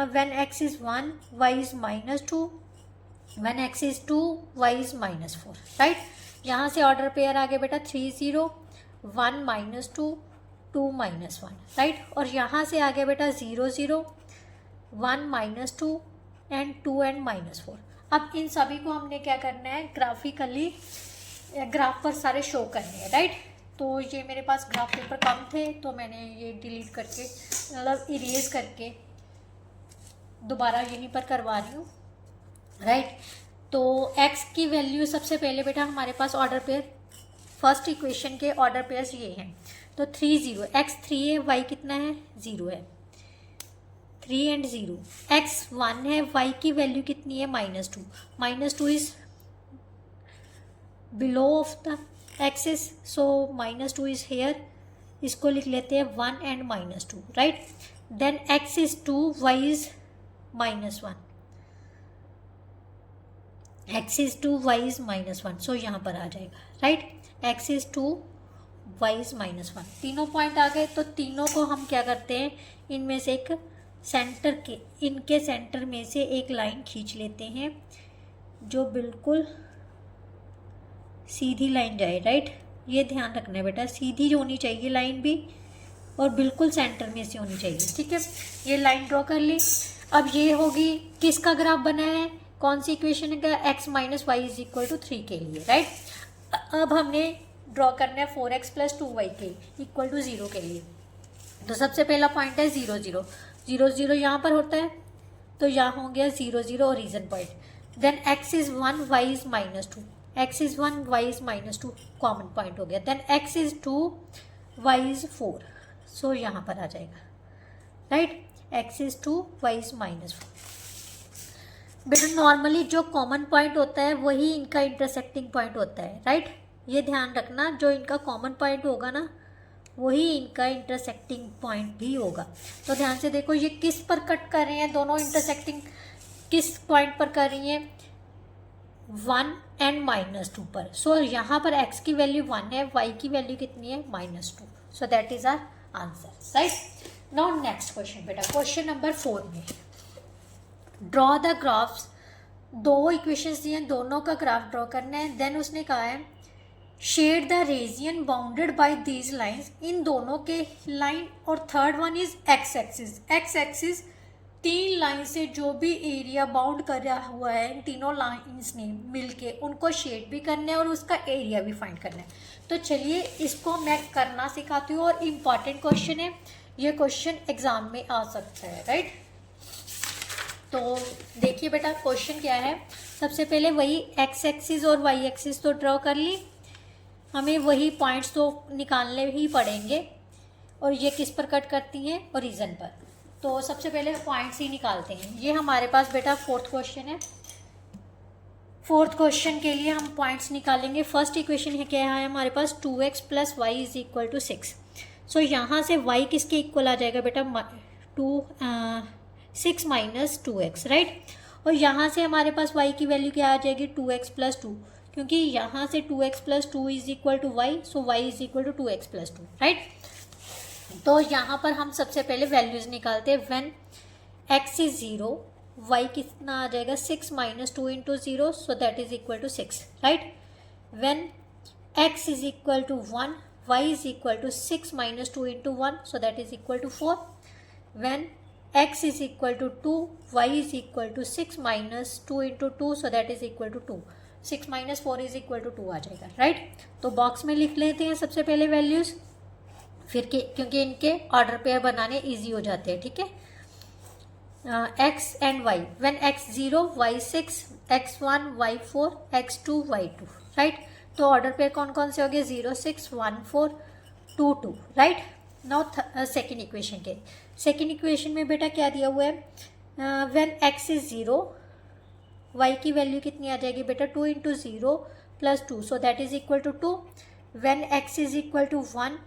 when x is 1, y is -2, when x is 2, y is -4, right. यहाँ से ऑर्डर पेयर आ गए बेटा 3 0, 1 -2, 2 -1, राइट। और यहाँ से आ गया बेटा 0 0, 1 -2 एंड 2 एंड -4। अब इन सभी को हमने क्या करना है, ग्राफिकली ग्राफ पर सारे शो करने हैं, राइट। तो ये मेरे पास ग्राफ पेपर कम थे तो मैंने ये डिलीट करके, मतलब इरेज करके दोबारा यहीं पर करवा रही हूँ, राइट। तो x की वैल्यू सबसे पहले बेटा हमारे पास ऑर्डर पेयर, फर्स्ट इक्वेशन के ऑर्डर पेयर्स ये हैं। तो 3 0, x 3 है, y कितना है 0 है, 3 एंड 0। x 1 है, y की वैल्यू कितनी है -2, -2 is below of the axis, so -2 is here, इसको लिख लेते हैं 1 and -2, right. Then x is 2, y is -1, x is 2, y is -1, so यहाँ पर आ जाएगा, right. x is 2, y is -1, तीनों पॉइंट आ गए। तो तीनों को हम क्या करते हैं, इनमें से एक सेंटर के, इनके सेंटर में से एक लाइन खींच लेते हैं जो बिल्कुल सीधी लाइन जाए, राइट। ये ध्यान रखना है बेटा, सीधी होनी चाहिए लाइन भी और बिल्कुल सेंटर में से होनी चाहिए, ठीक है। ये लाइन ड्रॉ कर ली। अब ये होगी, किसका ग्राफ बना है, कौन सी इक्वेशन का, x - y is equal to 3 के लिए, राइट। अब हमने ड्रॉ करना है 4x + 2y के इक्वल टू 0 के लिए। तो सबसे पहला पॉइंट है 0 0, 0 0 यहाँ पर होता है, तो यहाँ हो गया 0 0 origin point. Then x is 1, y is -2, x is 1, y is -2 common point हो गया। Then x is 2, y is 4, so यहाँ पर आ जाएगा, right. x is 2, y is -4। बेटा नॉर्मली जो कॉमन पॉइंट होता है वही इनका इंटरसेक्टिंग पॉइंट होता है, राइट। ये ध्यान रखना, जो इनका कॉमन पॉइंट होगा ना वही इनका इंटरसेक्टिंग पॉइंट भी होगा। तो ध्यान से देखो ये किस पर कट कर रहे हैं, दोनों इंटरसेक्टिंग किस पॉइंट पर कर रही हैं, 1 एंड -2 पर। सो यहाँ पर x की वैल्यू 1 है, y की वैल्यू कितनी है, -2। So that is our answer, right. Now next question बेटा, क्वेश्चन नंबर 4 में ड्रॉ द ग्राफ्स, दो इक्वेशंस दिए हैं, दोनों का ग्राफ ड्रॉ करना है। देन उसने कहा है shade the region bounded by these lines, इन दोनों के लाइन, और third one is x axis. X axis 3 line से जो भी एरिया बाउंड कर रहा हुआ है इन तीनों लाइंस ने मिलके उनको शेड भी करना है और उसका एरिया भी फाइंड करना है। तो चलिए इसको मैं करना सिखाती हूँ, और इम्पॉर्टेंट क्वेश्चन है ये, क्वेश्चन एग्जाम में आ सकता है, राइट। तो देखिए बेटा क्वेश्चन क्या है, सबसे पहले वही एक्स एक्सिस और वाई एक्सिस तो ड्रॉ कर ली, हमें वही पॉइंट्स तो निकालने ही पड़ेंगे, और ये किस पर कट करती हैं, ओरिजिन पर। तो सबसे पहले पॉइंट्स ही निकालते हैं। ये हमारे पास बेटा फोर्थ क्वेश्चन है, फोर्थ क्वेश्चन के लिए हम पॉइंट्स निकालेंगे। फर्स्ट इक्वेशन है क्या है हमारे पास, 2x + y = 6। सो यहाँ से y किसके इक्वल आ जाएगा बेटा, 6 - 2x, राइट। और यहाँ से हमारे पास y की वैल्यू क्या आ जाएगी, 2x + 2, क्योंकि यहाँ से 2x + 2 = y, सो y = 2x + 2, राइट। तो यहाँ पर हम सबसे पहले वैल्यूज निकालते हैं। व्हेन x इज 0, y कितना आ जाएगा, 6 - 2 × 0, so that is equal to 6, right. When x is equal to 1, y is equal to 6 - 2 × 1, so that is equal to 4। When x is equal to 2, y is equal to 6 - 2 × 2, so that is equal to 2। 6 - 4 is equal to 2 आ जाएगा, right. तो box में लिख लेते हैं सबसे पहले values, फिर क्योंकि इनके ऑर्डर पेयर बनाने इजी हो जाते हैं, ठीक है। x and y, when x 0, y 6, x 1, y 4, x 2, y 2, right. तो ऑर्डर पेयर कौन कौन से हो गए, 0 6 1 4 2 2, राइट। नाउ सेकेंड इक्वेशन के, सेकेंड इक्वेशन में बेटा क्या दिया हुआ है, व्हेन x इज 0, y की वैल्यू कितनी आ जाएगी बेटा, 2 × 0 + 2, so that is equal to 2। When x is equal to 1,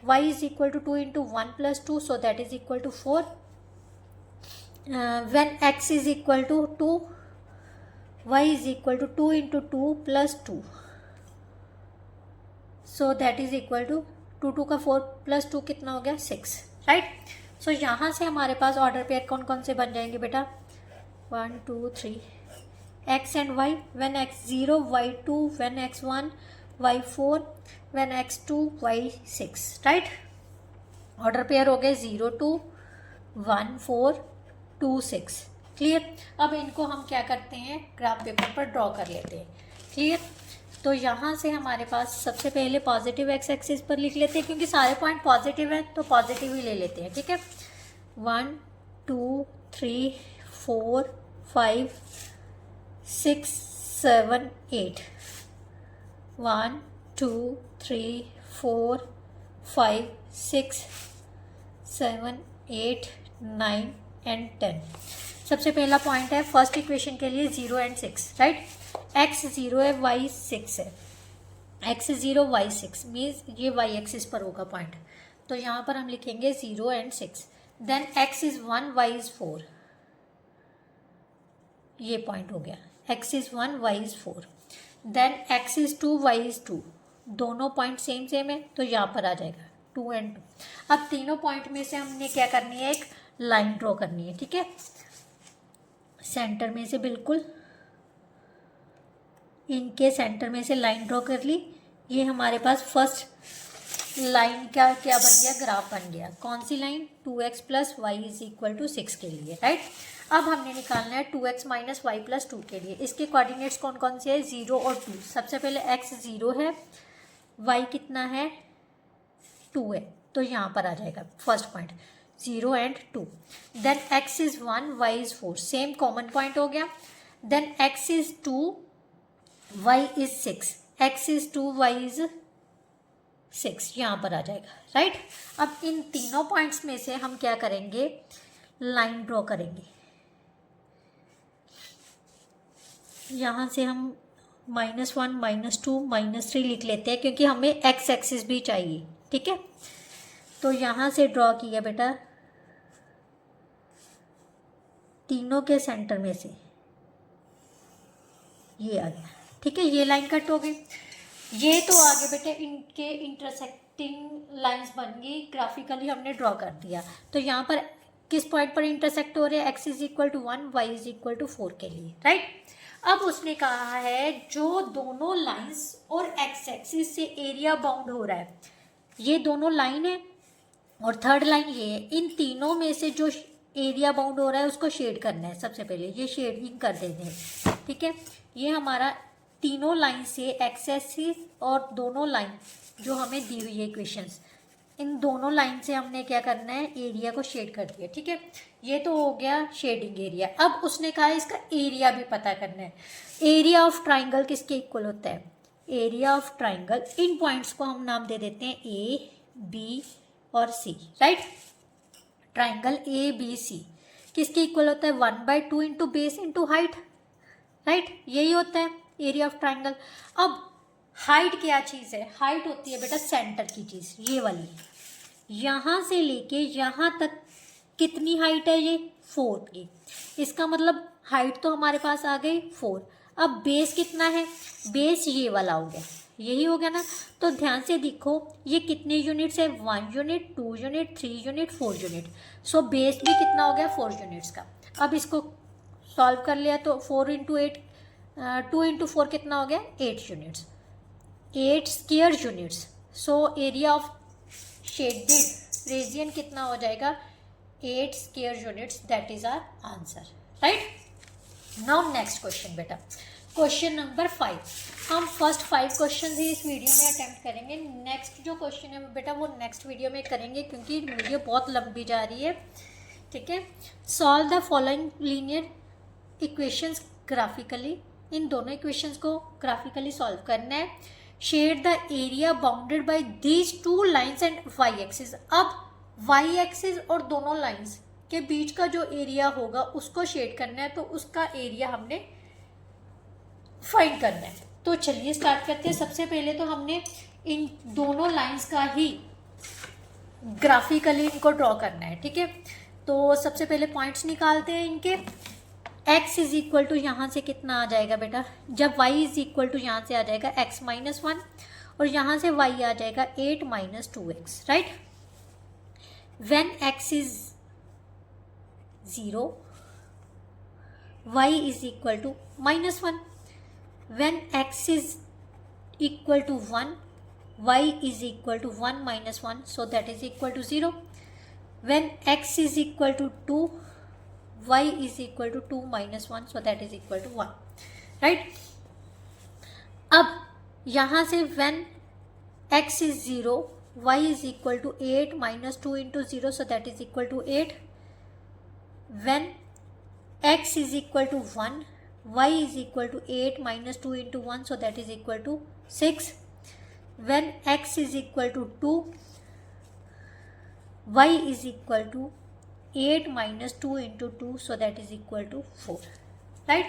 y is equal to 2 × 1 + 2, so that is equal to 4. When x is equal to 2, y is equal to 2 × 2 + 2, so that is equal to 2 2 का 4 + 2 कितना हो गया, 6, right. So यहाँ से हमारे पास order pair कौन कौन से बन जाएंगे बेटा, 1 2 3, x and y, when x 0, y 2, when x 1, y 4, when x 2, y 6, right. Order pair हो गए 0 2 1 4 2 6, क्लियर। अब इनको हम क्या करते हैं, ग्राफ पेपर पर ड्रॉ कर लेते हैं, क्लियर। तो यहाँ से हमारे पास सबसे पहले पॉजिटिव एक्स एक्सिस पर लिख लेते हैं, क्योंकि सारे पॉइंट पॉजिटिव हैं तो पॉजिटिव ही ले लेते हैं, ठीक है। 1 2 3 4 5 6 7 8, 1 2 3 4 5 6 7 8 9 एंड 10। सबसे पहला पॉइंट है फर्स्ट इक्वेशन के लिए 0 एंड 6, राइट। x 0 है, y 6 है, x 0 y 6 मीन्स ये y एक्सिस पर होगा पॉइंट, तो यहाँ पर हम लिखेंगे 0 and 6। Then x is 1, y is 4, ये पॉइंट हो गया, x is 1, y is 4। Then x is 2, y is 2, दोनों पॉइंट सेम सेम है तो यहाँ पर आ जाएगा 2 एंड 2। अब तीनों पॉइंट में से हमने क्या करनी है, एक लाइन ड्रॉ करनी है, ठीक है। सेंटर में से बिल्कुल इनके सेंटर में से लाइन ड्रॉ कर ली। ये हमारे पास फर्स्ट लाइन क्या क्या बन गया, ग्राफ बन गया। कौन सी लाइन, 2x + y = 6 के लिए, राइट। अब हमने निकालना है 2x - y + 2 के लिए। इसके कोऑर्डिनेट्स कौन कौन से है, 0 और 2। सबसे पहले x 0 है, y कितना है, 2 है, तो यहाँ पर आ जाएगा first point 0 and 2। Then x is 1, y is 4, same common point हो गया। Then x is 2, y is 6, x is 2, y is 6, यहाँ पर आ जाएगा, राइट। अब इन तीनों पॉइंट्स में से हम क्या करेंगे, लाइन ड्रॉ करेंगे। यहाँ से हम -1 -2 -3 लिख लेते हैं, क्योंकि हमें x एक्सिस भी चाहिए, ठीक है। तो यहाँ से ड्रॉ किया बेटा, तीनों के सेंटर में से ये आ गया, ठीक है, ये लाइन कट हो गई। ये तो आगे बेटे इनके इंटरसेक्टिंग लाइंस बन गई, ग्राफिकली हमने ड्रॉ कर दिया। तो यहाँ पर किस पॉइंट पर इंटरसेक्ट हो रहे हैं, x is equal to 1, y is equal to 4 के लिए, राइट। अब उसने कहा है जो दोनों लाइंस और x एक्सिस से एरिया बाउंड हो रहा है, ये दोनों लाइन है और थर्ड लाइन ये है, इन तीनों में से जो एरिया बाउंड हो रहा है उसको शेड करना है। सबसे पहले ये शेडिंग कर देते हैं, ठीक है। ये हमारा तीनों लाइन से एक्स एक्सिस और दोनों लाइन जो हमें दी हुई है इक्वेशंस, इन दोनों लाइन से हमने क्या करना है, एरिया को शेड कर दिया, ठीक है। ये तो हो गया शेडिंग एरिया। अब उसने कहा है इसका एरिया भी पता करना है। एरिया ऑफ ट्राइंगल किसके इक्वल होता है, एरिया ऑफ ट्राइंगल, इन पॉइंट्स को हम नाम दे देते हैं ए, बी और C, right. Triangle A B C किसके इक्वल होता है, 1/2 into base into height, right. यही होता है एरिया ऑफ ट्राइंगल। अब हाइट क्या चीज़ है, हाइट होती है बेटा सेंटर की चीज़, ये वाली, यहाँ से लेके यहाँ तक कितनी हाइट है, ये 4 की। इसका मतलब हाइट तो हमारे पास आ गई 4। अब बेस कितना है, बेस ये वाला हो गया, यही हो गया ना। तो ध्यान से देखो ये कितने यूनिट्स है, 1 unit, 2 unit, 3 unit, 4 unit. So base भी कितना हो गया, 4 यूनिट्स का। अब इसको सॉल्व कर लिया तो 4 इंटू 8, 2 इंटू 4 कितना हो गया, 8 units, 8 square units. So area of shaded region कितना हो जाएगा, 8 square units, that is our answer, right. Now next question बेटा, क्वेश्चन नंबर 5। हम फर्स्ट 5 क्वेश्चन ही इस वीडियो में अटेम्प्ट करेंगे। नेक्स्ट जो क्वेश्चन है बेटा वो नेक्स्ट वीडियो में करेंगे क्योंकि वीडियो बहुत लंबी जा रही है, ठीक है। Solve the following linear equations graphically, इन दोनों इक्वेशंस को ग्राफिकली सॉल्व करना है। Shade the area bounded by these 2 lines and y axis. अब वाई एक्सिस और दोनों लाइन्स के बीच का जो एरिया होगा उसको शेड करना है, तो उसका एरिया हमने फाइंड करना है। तो चलिए स्टार्ट करते हैं। सबसे पहले तो हमने इन दोनों लाइंस का ही ग्राफिकली इनको ड्रॉ करना है, ठीक है। तो सबसे पहले पॉइंट्स निकालते हैं इनके। x इज इक्वल टू यहाँ से कितना आ जाएगा बेटा, जब y इज इक्वल टू यहाँ से आ जाएगा x माइनस 1 और यहाँ से y आ जाएगा 8 minus 2x, right. When x is 0 y is equal to minus 1, when x is equal to 1 y is equal to 1 minus 1, so that is equal to 0। When x is equal to 2 y is equal to 2 minus 1, so that is equal to 1, right। अब यहाँ से when x is 0 y is equal to 8 minus 2 into 0, so that is equal to 8। when x is equal to 1 y is equal to 8 minus 2 into 1, so that is equal to 6। when x is equal to 2 y is equal to 8 minus 2 into 2, so that is equal to 4, right.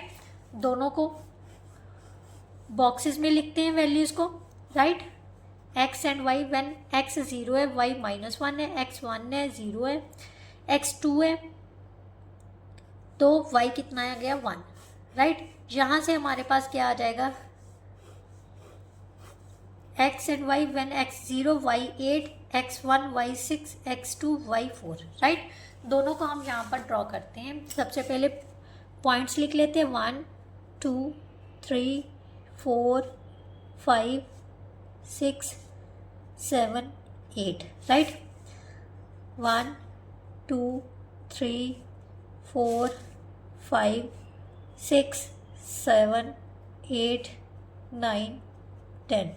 दोनों को boxes में लिखते हैं values को, right. x and y, when x 0 है y minus 1 है, x 1 है 0 है, x 2 है तो y कितना आ गया 1, राइट। यहाँ से हमारे पास क्या आ जाएगा, x and y, when x 0 y 8, x 1 y 6, x 2 y 4, right. दोनों को हम यहाँ पर ड्रॉ करते हैं। सबसे पहले पॉइंट्स लिख लेते हैं, 1 2 3 4 5 6 7 8, राइट। 1 2 3 4 5 6 7 8 9 10।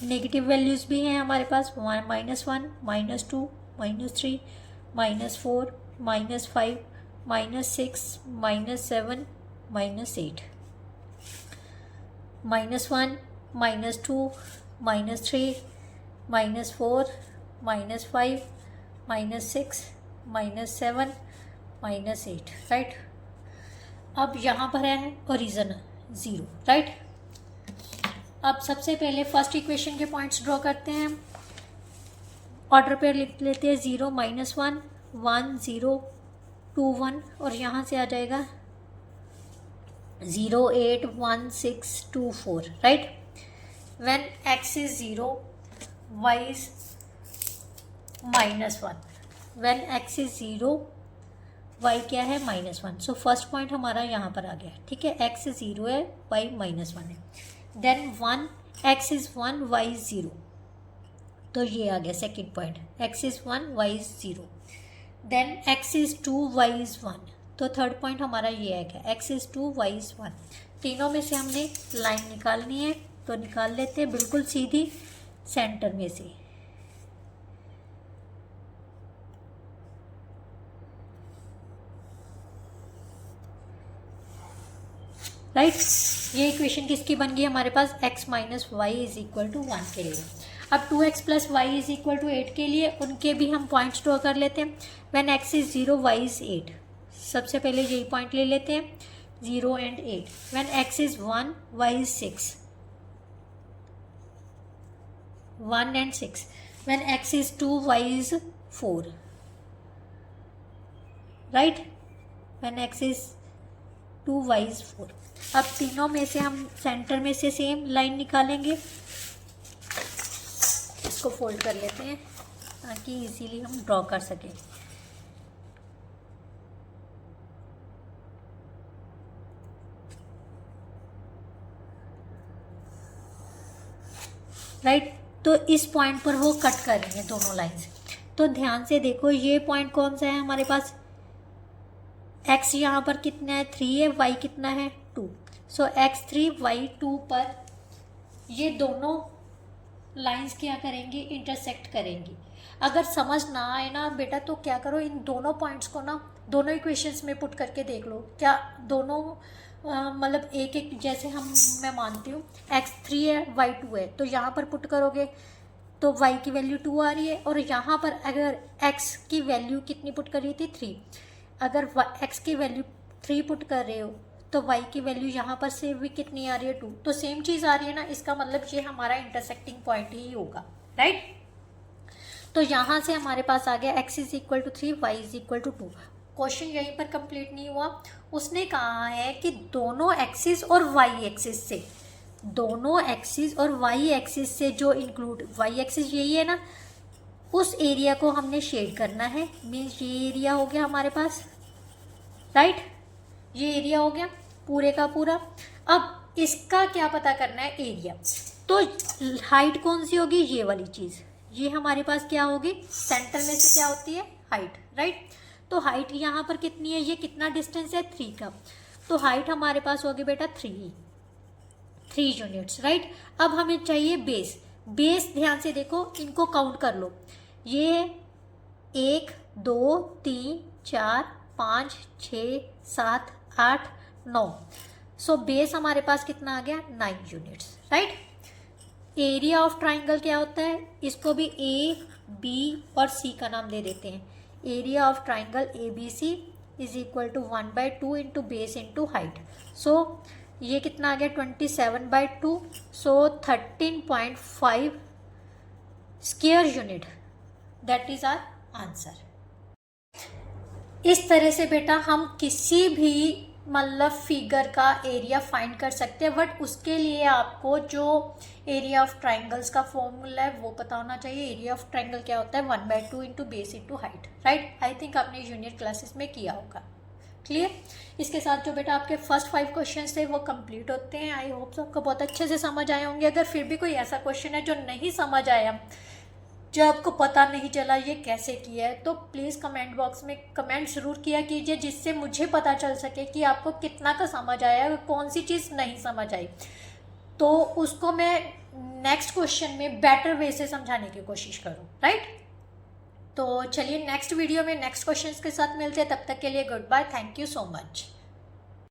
नेगेटिव वैल्यूज़ भी हैं हमारे पास, -1 -2 -3 -4 -5 -6 -7 -8, -1 -2 -3 -4 -5 -6 -7 -8, राइट। अब यहाँ पर है ओरिजिन 0, राइट। अब सबसे पहले फर्स्ट इक्वेशन के पॉइंट्स ड्रॉ करते हैं। ऑर्डर पे लिख लेते हैं 0 -1 1 0 2 1 और यहाँ से आ जाएगा 0 8 1 6 2 4 right. When x is 0 y is -1, when x is 0 y क्या है -1। सो फर्स्ट पॉइंट हमारा यहाँ पर आ गया, ठीक है। x 0 है, y -1 है। Then 1 x is 1 y is 0, तो ये आ गया second point, x is 1 y is 0। Then x is 2 y is 1, तो थर्ड पॉइंट हमारा ये आ गया, x इज 2 y इज 1। तीनों में से हमने लाइन निकालनी है, तो निकाल लेते हैं बिल्कुल सीधी सेंटर में से। राइट, ये इक्वेशन किसकी बन गई हमारे पास, x minus Y is equal to 1 के लिए। अब 2x plus Y is equal to 8 के लिए उनके भी हम पॉइंट्स ड्रॉ कर लेते हैं। When x is 0 y is 8, सबसे पहले यही पॉइंट ले लेते हैं 0 and 8। When x is 1 y is 6, 1 and 6। When x is 2 y is 4, right. When x is 2 y is 4। अब तीनों में से हम सेंटर में से सेम लाइन निकालेंगे। इसको फोल्ड कर लेते हैं ताकि इजीली हम ड्रॉ कर सकें। राइट, तो इस पॉइंट पर वो कट करेंगे दोनों लाइंस। तो ध्यान से देखो, ये पॉइंट कौन सा है हमारे पास, x यहाँ पर कितना है 3 है, y कितना है 2। सो x3 y2 पर ये दोनों लाइंस क्या करेंगी, इंटरसेक्ट करेंगी। अगर समझ ना आए ना बेटा तो क्या करो, इन दोनों पॉइंट्स को ना दोनों इक्वेशंस में पुट करके देख लो, क्या दोनों मतलब एक एक, जैसे मैं मानती हूँ x3 है y2 है, तो यहाँ पर पुट करोगे तो y की वैल्यू 2 आ रही है, और यहाँ पर अगर x की वैल्यू कितनी पुट कर रही थी 3, अगर x की वैल्यू 3 पुट कर रहे हो तो y की वैल्यू यहाँ पर से भी कितनी आ रही है 2, तो सेम चीज़ आ रही है ना, इसका मतलब ये हमारा इंटरसेक्टिंग पॉइंट ही होगा, राइट। तो यहाँ से हमारे पास आ गया x is equal to 3 y is equal to 2। Question यहीं पर कंप्लीट नहीं हुआ, उसने कहा है कि दोनों एक्सिस और y एक्सिस से, दोनों एक्सिस और y एक्सिस से जो इंक्लूड, y एक्सिस यही है ना, उस एरिया को हमने शेड करना है। मीन्स ये एरिया हो गया हमारे पास, राइट, ये एरिया हो गया पूरे का पूरा। अब इसका क्या पता करना है, एरिया। तो हाइट कौन सी होगी, ये वाली चीज़, ये हमारे पास क्या होगी, सेंटर में से क्या होती है हाइट, राइट। तो हाइट यहाँ पर कितनी है, ये कितना डिस्टेंस है 3 का, तो हाइट हमारे पास होगी बेटा 3 यूनिट्स, राइट। अब हमें चाहिए बेस। बेस ध्यान से देखो, इनको काउंट कर लो, ये 1 2 3 4 5 6 7 8 9। सो बेस हमारे पास कितना आ गया 9 units, right. Area of triangle क्या होता है, इसको भी ए बी और सी का नाम दे देते हैं। Area of triangle A B C is equal to 1/2 into base into height. So ये कितना आ गया 27/2, so 13.5 square unit, that is our answer. इस तरह से बेटा हम किसी भी मतलब फिगर का एरिया फाइंड कर सकते हैं, बट उसके लिए आपको जो एरिया ऑफ ट्राइंगल्स का फॉर्मूला है वो पता होना चाहिए। एरिया ऑफ ट्राइंगल क्या होता है 1/2 into base into height, right. I think आपने जूनियर क्लासेस में किया होगा, क्लियर। इसके साथ जो बेटा आपके फर्स्ट 5 क्वेश्चन थे वो कंप्लीट होते हैं। आई होप आपको बहुत अच्छे से समझ आए होंगे। अगर फिर भी कोई ऐसा क्वेश्चन है जो नहीं समझ आया, जो आपको पता नहीं चला ये कैसे किया है, तो प्लीज़ कमेंट बॉक्स में कमेंट ज़रूर किया कीजिए, जिससे मुझे पता चल सके कि आपको कितना का समझ आया और कौन सी चीज़ नहीं समझ आई, तो उसको मैं नेक्स्ट क्वेश्चन में बेटर वे से समझाने की कोशिश करूँ, राइट। तो चलिए नेक्स्ट वीडियो में नेक्स्ट क्वेश्चन के साथ मिलते हैं, तब तक के लिए good bye, thank you so much.